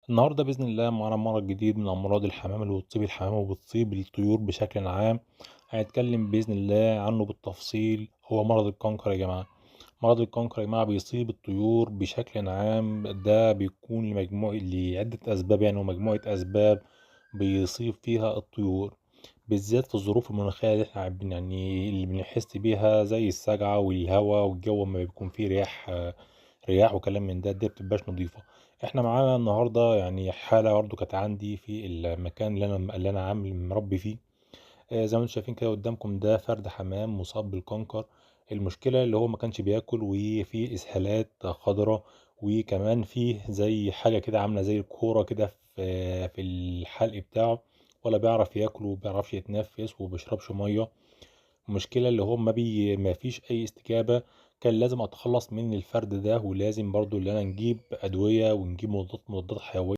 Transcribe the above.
النهارده بإذن الله معانا مرض جديد من أمراض الحمام اللي بتصيب الحمام وبتصيب الطيور بشكل عام. هنتكلم بإذن الله عنه بالتفصيل. هو مرض الكنكر يا جماعة. مرض الكنكر يا جماعة بيصيب الطيور بشكل عام، ده بيكون لعدة أسباب يعني، ومجموعة أسباب بيصيب فيها الطيور، بالذات في الظروف المناخية اللي احنا عارفين يعني اللي بنحس بيها زي السجعة والهواء والجو ما بيكون فيه رياح وكلام من ده، الدنيا مبتبقاش نضيفة. احنا معانا النهاردة يعني حالة برضه كانت عندي في المكان اللي أنا عامل مربي فيه. زي ما انتم شايفين كده قدامكم، ده فرد حمام مصاب بالكنكر. المشكلة اللي هو ما كانش بياكل، وفيه إسهالات خضراء، وكمان فيه زي حاجة كده عاملة زي الكورة كده في الحلق بتاعه، ولا بيعرف ياكل ومبيعرفش يتنفس ومبيشربش مية. المشكلة اللي هو ما فيش أي استجابة. كان لازم أتخلص من الفرد ده، ولازم برضو اللي أنا نجيب أدوية ونجيب مضادات حيوية